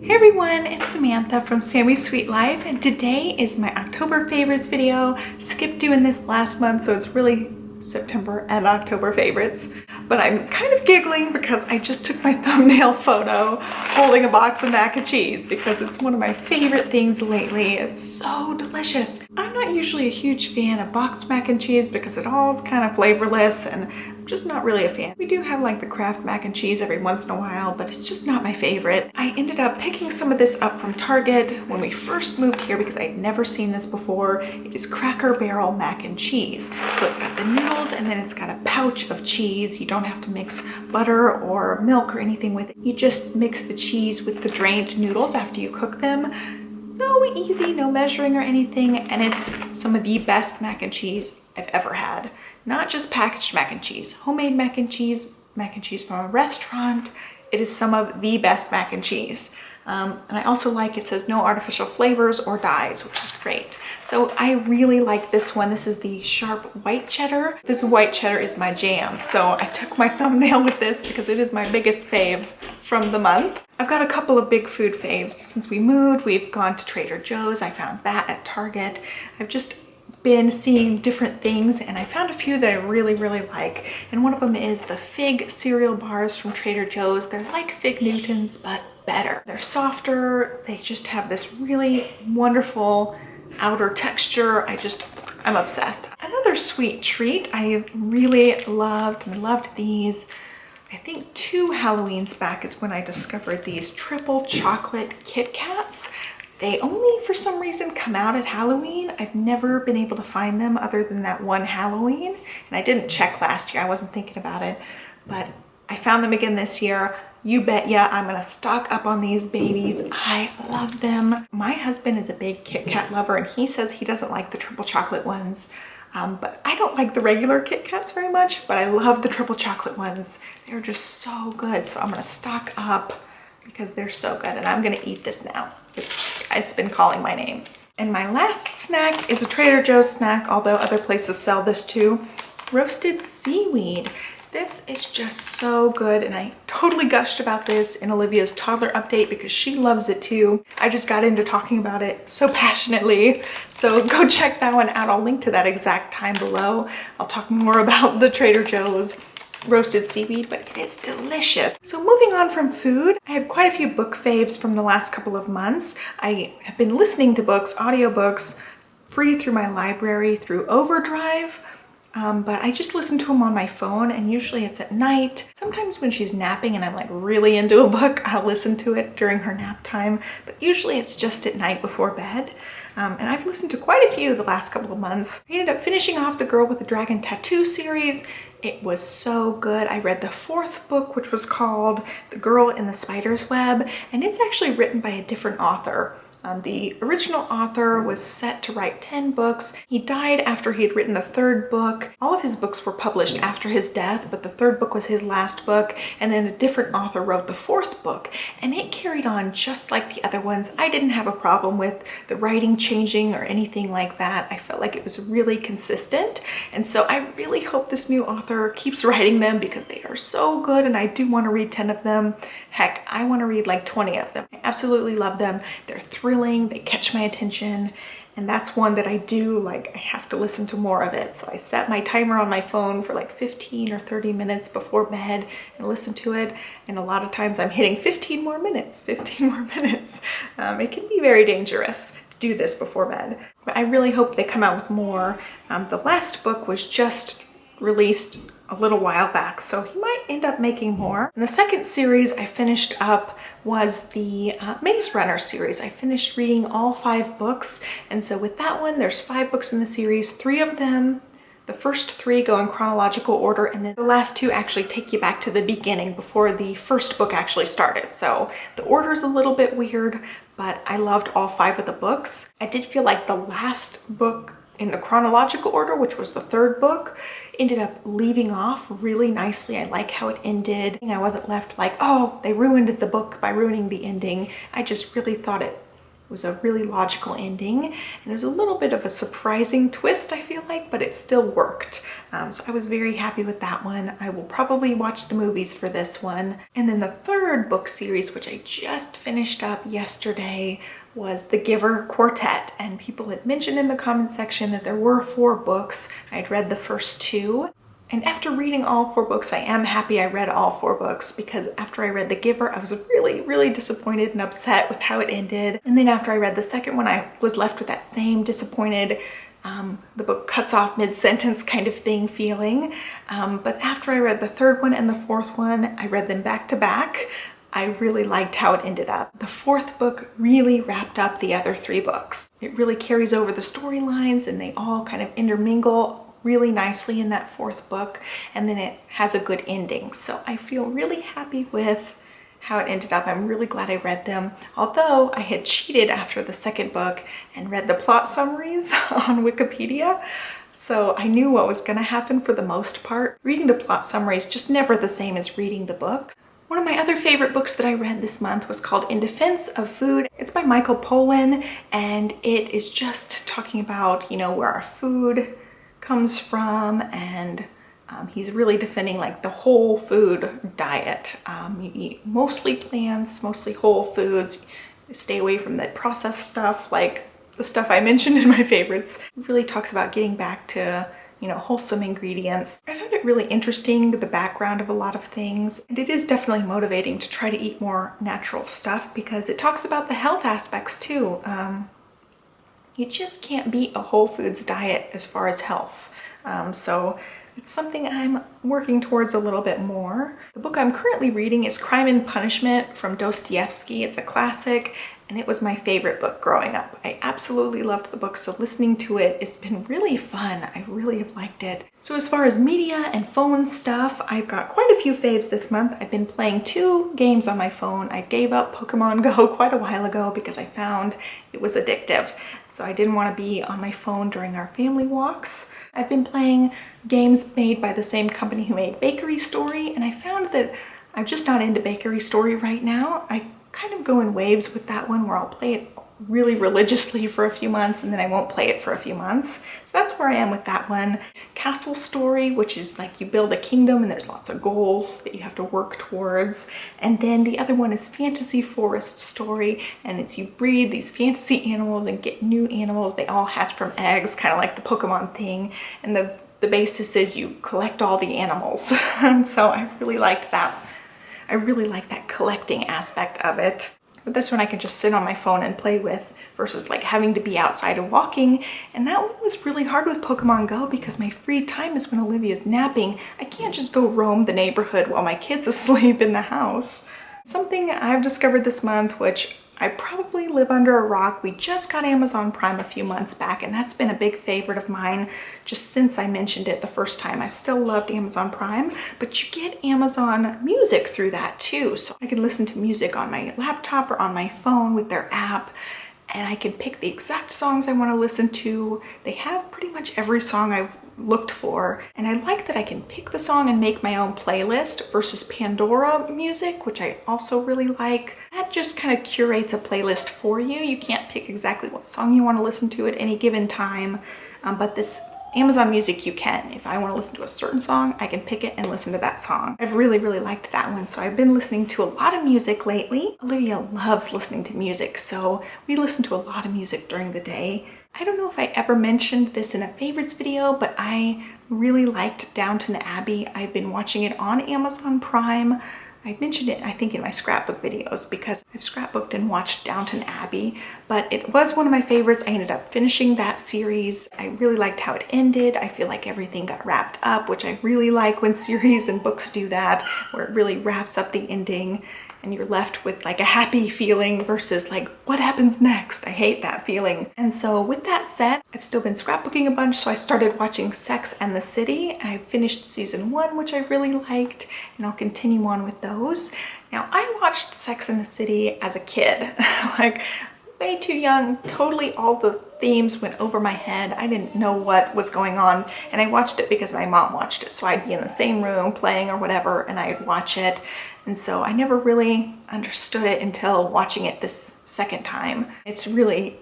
Hey everyone, it's Samantha from Sammy's Sweet Life, and today is my October favorites video. Skipped doing this last month, so it's really September and October favorites. But I'm kind of giggling because I just took my thumbnail photo holding a box of mac and cheese because it's one of my favorite things lately. It's so delicious. I'm not usually a huge fan of boxed mac and cheese because it all is kind of flavorless and I'm just not really a fan. We do have like the Kraft mac and cheese every once in a while, but it's just not my favorite. I ended up picking some of this up from Target when we first moved here because I'd never seen this before. It is Cracker Barrel mac and cheese. So it's got the noodles and then it's got a pouch of cheese. You don't have to mix butter or milk or anything with it. You just mix the cheese with the drained noodles after you cook them. So easy, no measuring or anything, and it's some of the best mac and cheese I've ever had. Not just packaged mac and cheese, homemade mac and cheese from a restaurant. It is some of the best mac and cheese. And I also like it says no artificial flavors or dyes, which is great. So I really like this one. This is the sharp white cheddar. This white cheddar is my jam. So I took my thumbnail with this because it is my biggest fave from the month. I've got a couple of big food faves. Since we moved, we've gone to Trader Joe's. I found that at Target. I've just been seeing different things and I found a few that I really like, and one of them is the fig cereal bars from Trader Joe's. They're like Fig Newtons but better. They're softer, they just have this really wonderful outer texture. I'm obsessed. Another sweet treat I really loved these. I think 2 Halloweens back is when I discovered these triple chocolate Kit Kats. They only, for some reason, come out at Halloween. I've never been able to find them other than that one Halloween. And I didn't check last year. I wasn't thinking about it. But I found them again this year. You bet ya, I'm gonna stock up on these babies. I love them. My husband is a big Kit Kat lover and he says he doesn't like the triple chocolate ones. But I don't like the regular Kit Kats very much, but I love the triple chocolate ones. They're just so good. So I'm gonna stock up because they're so good, and I'm gonna eat this now. It's been calling my name. And my last snack is a Trader Joe's snack, although other places sell this too. Roasted seaweed. This is just so good, and I totally gushed about this in Olivia's toddler update because she loves it too. I just got into talking about it so passionately, so go check that one out. I'll link to that exact time below. I'll talk more about the Trader Joe's roasted seaweed, but it is delicious. So moving on from food, I have quite a few book faves from the last couple of months. I have been listening to books, audiobooks, free through my library through Overdrive, but I just listen to them on my phone, and usually it's at night. Sometimes when she's napping and I'm like really into a book, I'll listen to it during her nap time, but usually it's just at night before bed. And I've listened to quite a few the last couple of months. I ended up finishing off the Girl with the Dragon Tattoo series. It was so good. I read the 4th book, which was called The Girl in the Spider's Web, and it's actually written by a different author. The original author was set to write 10 books. He died after he had written the 3rd book. All of his books were published after his death, but the 3rd book was his last book, and then a different author wrote the 4th book, and it carried on just like the other ones. I didn't have a problem with the writing changing or anything like that. I felt like it was really consistent, and so I really hope this new author keeps writing them because they are so good, and I do want to read 10 of them. Heck, I want to read like 20 of them. I absolutely love them. They're thrilling, they catch my attention, and that's one that I do, like, I have to listen to more of it. So I set my timer on my phone for like 15 or 30 minutes before bed and listen to it, and a lot of times I'm hitting 15 more minutes. It can be very dangerous to do this before bed, but I really hope they come out with more. The last book was just released a little while back, so he might end up making more. And the second series I finished up was the Maze Runner series. I finished reading all 5 books, and so with that one, there's 5 books in the series. 3 of them, the first 3 go in chronological order, and then the last 2 actually take you back to the beginning before the first book actually started. So the order's a little bit weird, but I loved all 5 of the books. I did feel like the last book in the chronological order, which was the 3rd book, ended up leaving off really nicely. I like how it ended. I wasn't left like, oh, they ruined the book by ruining the ending. I just really thought it It was a really logical ending, and it was a little bit of a surprising twist, I feel like, but it still worked. So I was very happy with that one. I will probably watch the movies for this one. And then the third book series, which I just finished up yesterday, was The Giver Quartet, and people had mentioned in the comment section that there were 4 books. I'd read the first 2. And after reading all 4 books, I am happy I read all 4 books, because after I read The Giver, I was really, really disappointed and upset with how it ended. And then after I read the second one, I was left with that same disappointed, the book cuts off mid-sentence kind of thing feeling. But after I read the third one and the fourth one, I read them back to back. I really liked how it ended up. The fourth book really wrapped up the other 3 books. It really carries over the storylines, and they all kind of intermingle really nicely in that fourth book, and then it has a good ending. So I feel really happy with how it ended up. I'm really glad I read them, although I had cheated after the second book and read the plot summaries on Wikipedia. So I knew what was going to happen for the most part. Reading the plot summaries just never the same as reading the book. One of my other favorite books that I read this month was called In Defense of Food. It's by Michael Pollan, and it is just talking about, you know, where our food comes from, and he's really defending like the whole food diet. You eat mostly plants, mostly whole foods, stay away from the processed stuff, like the stuff I mentioned in my favorites. It really talks about getting back to, you know, wholesome ingredients. I found it really interesting, the background of a lot of things, and it is definitely motivating to try to eat more natural stuff, because it talks about the health aspects too. You just can't beat a whole foods diet as far as health. So it's something I'm working towards a little bit more. The book I'm currently reading is Crime and Punishment from Dostoevsky. It's a classic, and it was my favorite book growing up. I absolutely loved the book, so listening to it, it's been really fun. I really have liked it. So as far as media and phone stuff, I've got quite a few faves this month. I've been playing 2 games on my phone. I gave up Pokemon Go quite a while ago because I found it was addictive. So I didn't want to be on my phone during our family walks. I've been playing games made by the same company who made Bakery Story, and I found that I'm just not into Bakery Story right now. I kind of go in waves with that one, where I'll play it really religiously for a few months and then I won't play it for a few months. So that's where I am with that one. Castle Story, which is like you build a kingdom and there's lots of goals that you have to work towards. And then the other one is Fantasy Forest Story, and it's you breed these fantasy animals and get new animals. They all hatch from eggs, kind of like the Pokemon thing. And the basis is you collect all the animals. And so I really liked that. I really like that collecting aspect of it. But this one I can just sit on my phone and play with, versus like having to be outside and walking. And that one was really hard with Pokemon Go, because my free time is when Olivia's napping. I can't just go roam the neighborhood while my kid's asleep in the house. Something I've discovered this month, which I probably live under a rock. We just got Amazon Prime a few months back, and that's been a big favorite of mine just since I mentioned it the first time. I've still loved Amazon Prime, but you get Amazon Music through that too. So I can listen to music on my laptop or on my phone with their app, and I can pick the exact songs I want to listen to. They have pretty much every song I've looked for, and I like that I can pick the song and make my own playlist versus Pandora Music, which I also really like. That just kind of curates a playlist for you. You can't pick exactly what song you want to listen to at any given time, but this Amazon Music you can. If I want to listen to a certain song, I can pick it and listen to that song. I've really liked that one, so I've been listening to a lot of music lately. Olivia loves listening to music, so we listen to a lot of music during the day. I don't know if I ever mentioned this in a favorites video, but I really liked Downton Abbey. I've been watching it on Amazon Prime. I mentioned it, I think, in my scrapbook videos, because I've scrapbooked and watched Downton Abbey, but it was one of my favorites. I ended up finishing that series. I really liked how it ended. I feel like everything got wrapped up, which I really like when series and books do that, where it really wraps up the ending and you're left with like a happy feeling versus like, what happens next? I hate that feeling. And so with that said, I've still been scrapbooking a bunch, so I started watching Sex and the City. I finished season 1, which I really liked, and I'll continue on with those. Now, I watched Sex and the City as a kid, like way too young. Totally all the themes went over my head. I didn't know what was going on, and I watched it because my mom watched it. So I'd be in the same room playing or whatever, and I'd watch it. And so I never really understood it until watching it this second time. It's really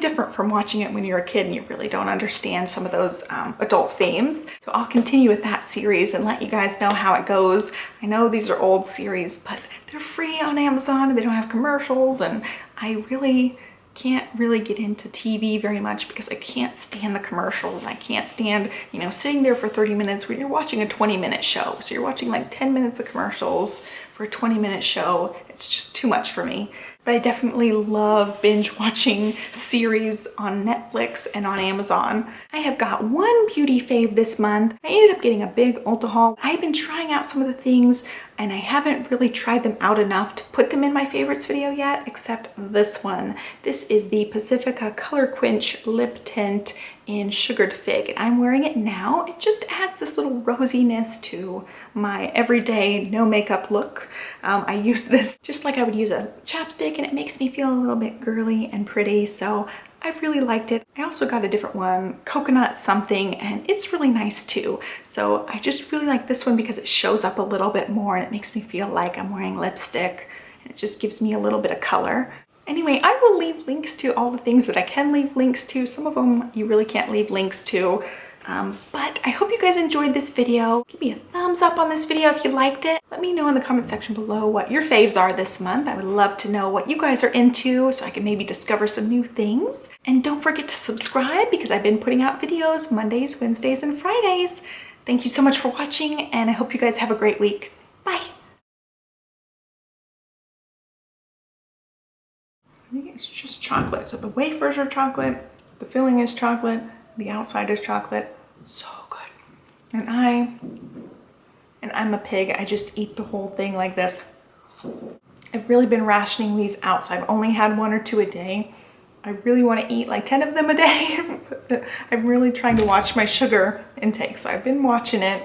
different from watching it when you're a kid and you really don't understand some of those adult fames. So I'll continue with that series and let you guys know how it goes. I know these are old series, but they're free on Amazon and they don't have commercials, and I really can't really get into TV very much because I can't stand the commercials. I can't stand, you know, sitting there for 30 minutes when you're watching a 20-minute show. So you're watching like 10 minutes of commercials for a 20-minute show. It's just too much for me. But I definitely love binge watching series on Netflix and on Amazon. I have got one beauty fave this month. I ended up getting a big Ulta haul. I've been trying out some of the things and I haven't really tried them out enough to put them in my favorites video yet, except this one. This is the Pacifica Color Quench Lip Tint in Sugared Fig, and I'm wearing it now. It just adds this little rosiness to my everyday no makeup look. I use this just like I would use a chapstick, and it makes me feel a little bit girly and pretty, so I've really liked it. I also got a different one, coconut something, and it's really nice too. So I just really like this one because it shows up a little bit more and it makes me feel like I'm wearing lipstick, and it just gives me a little bit of color. Anyway, I will leave links to all the things that I can leave links to. Some of them you really can't leave links to. But I hope you guys enjoyed this video. Give me a thumbs up on this video if you liked it. Let me know in the comment section below what your faves are this month. I would love to know what you guys are into so I can maybe discover some new things. And don't forget to subscribe because I've been putting out videos Mondays, Wednesdays, and Fridays. Thank you so much for watching, and I hope you guys have a great week. Bye. I think it's just chocolate. So the wafers are chocolate, the filling is chocolate, the outside is chocolate. So good. And I'm a pig. I just eat the whole thing like this. I've really been rationing these out, so I've only had 1 or 2 a day. I really want to eat like 10 of them a day. I'm really trying to watch my sugar intake, so I've been watching it.